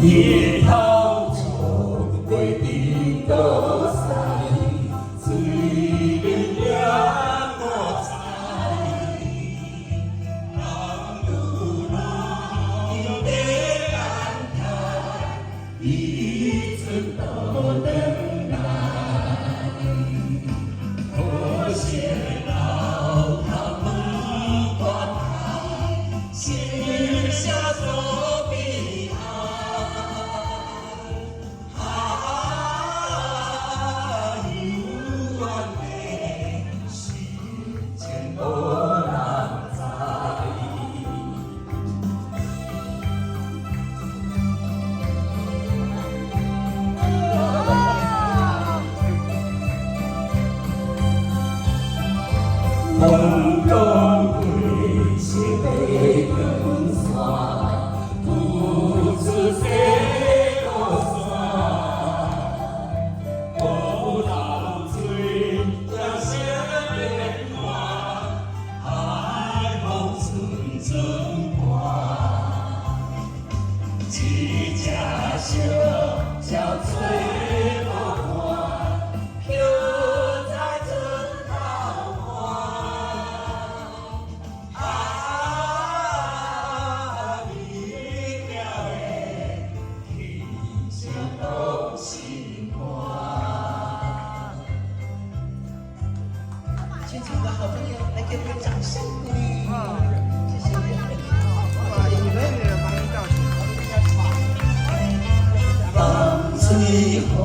夜头从归地多塞，水人两个在，浪路路的感叹，一直都等待。可惜老他们挂牌，写下作悲哀。梦中归是北根山，独自谁个山？古道水要写变幻，海风阵阵刮。几家小小吹落花，飘在春桃花。现场的好朋友，来给我们掌声鼓励。谢谢。哇，你们没有帮你告诉我。当最后。